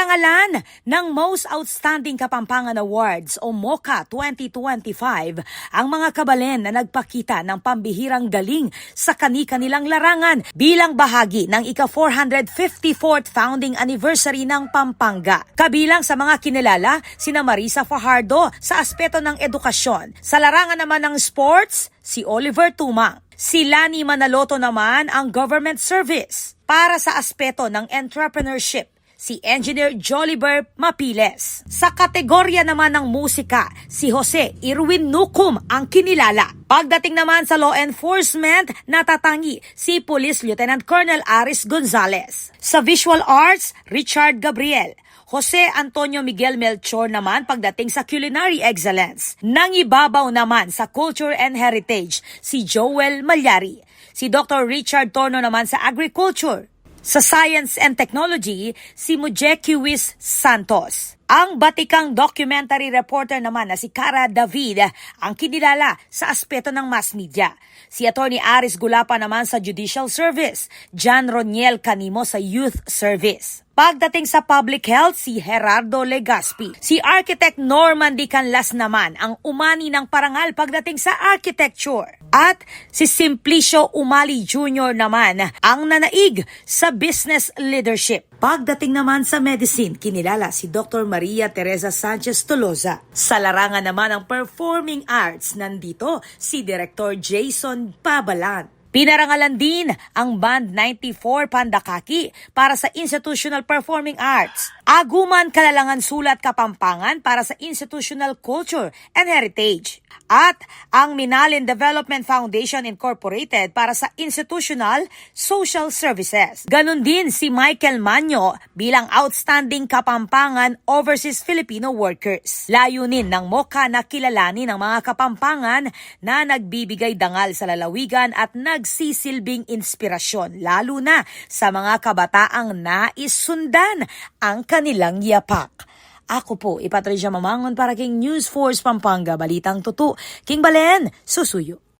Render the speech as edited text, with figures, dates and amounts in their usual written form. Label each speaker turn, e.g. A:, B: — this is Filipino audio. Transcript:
A: Pinarangalan ng Most Outstanding Kapampangan Awards o MOCA 2025 ang mga kabalen na nagpakita ng pambihirang galing sa kani-kanilang larangan bilang bahagi ng ika-454th founding anniversary ng Pampanga. Kabilang sa mga kinilala sina Marisa Fajardo sa aspeto ng edukasyon. Sa larangan naman ng sports, si Oliver Tumang. Si Lani Manaloto naman ang government service. Para sa aspeto ng entrepreneurship, si Engineer Joliver Mapiles. Sa kategorya naman ng musika, si Jose Irwin Nucum ang kinilala. Pagdating naman sa law enforcement, natatangi si Police Lieutenant Colonel Aris Gonzalez. Sa visual arts, Richard Gabriel. Jose Antonio Miguel Melchor naman pagdating sa culinary excellence. Nangibabaw naman sa culture and heritage, si Joel Malyari. Si Dr. Richard Torno naman sa agriculture. Sa science and technology, si Mujekiwis Santos. Ang batikang documentary reporter naman na si Cara David ang kinilala sa aspeto ng mass media. Si Attorney Aris Gulapa naman sa Judicial Service, John Roniel Canimo sa Youth Service. Pagdating sa public health, si Gerardo Legaspi. Si Architect Norman D. Canlas naman ang umani ng parangal pagdating sa architecture. At si Simplicio Umali Jr. naman ang nanaig sa business leadership. Pagdating naman sa medicine, kinilala si Dr. Maria Teresa Sanchez Tolosa. Sa larangan naman ng performing arts, nandito si Director Jason Pabalan. Pinarangalan din ang Band 94 Pandakaki para sa Institutional Performing Arts. Aguman Kalalangan Sulat Kapampangan para sa Institutional Culture and Heritage. At ang Minalin Development Foundation Incorporated para sa Institutional Social Services. Ganon din si Michael Manyo bilang Outstanding Kapampangan Overseas Filipino Workers. Layunin ng MOCA na kilalanin ng mga kapampangan na nagbibigay dangal sa lalawigan at nagsisilbing inspirasyon lalo na sa mga kabataang nais sundan ang kanilang yapak. Ako po, Patricia Mamangon para King News Force Pampanga, Balitang Tutu, King Balen, Susuyo.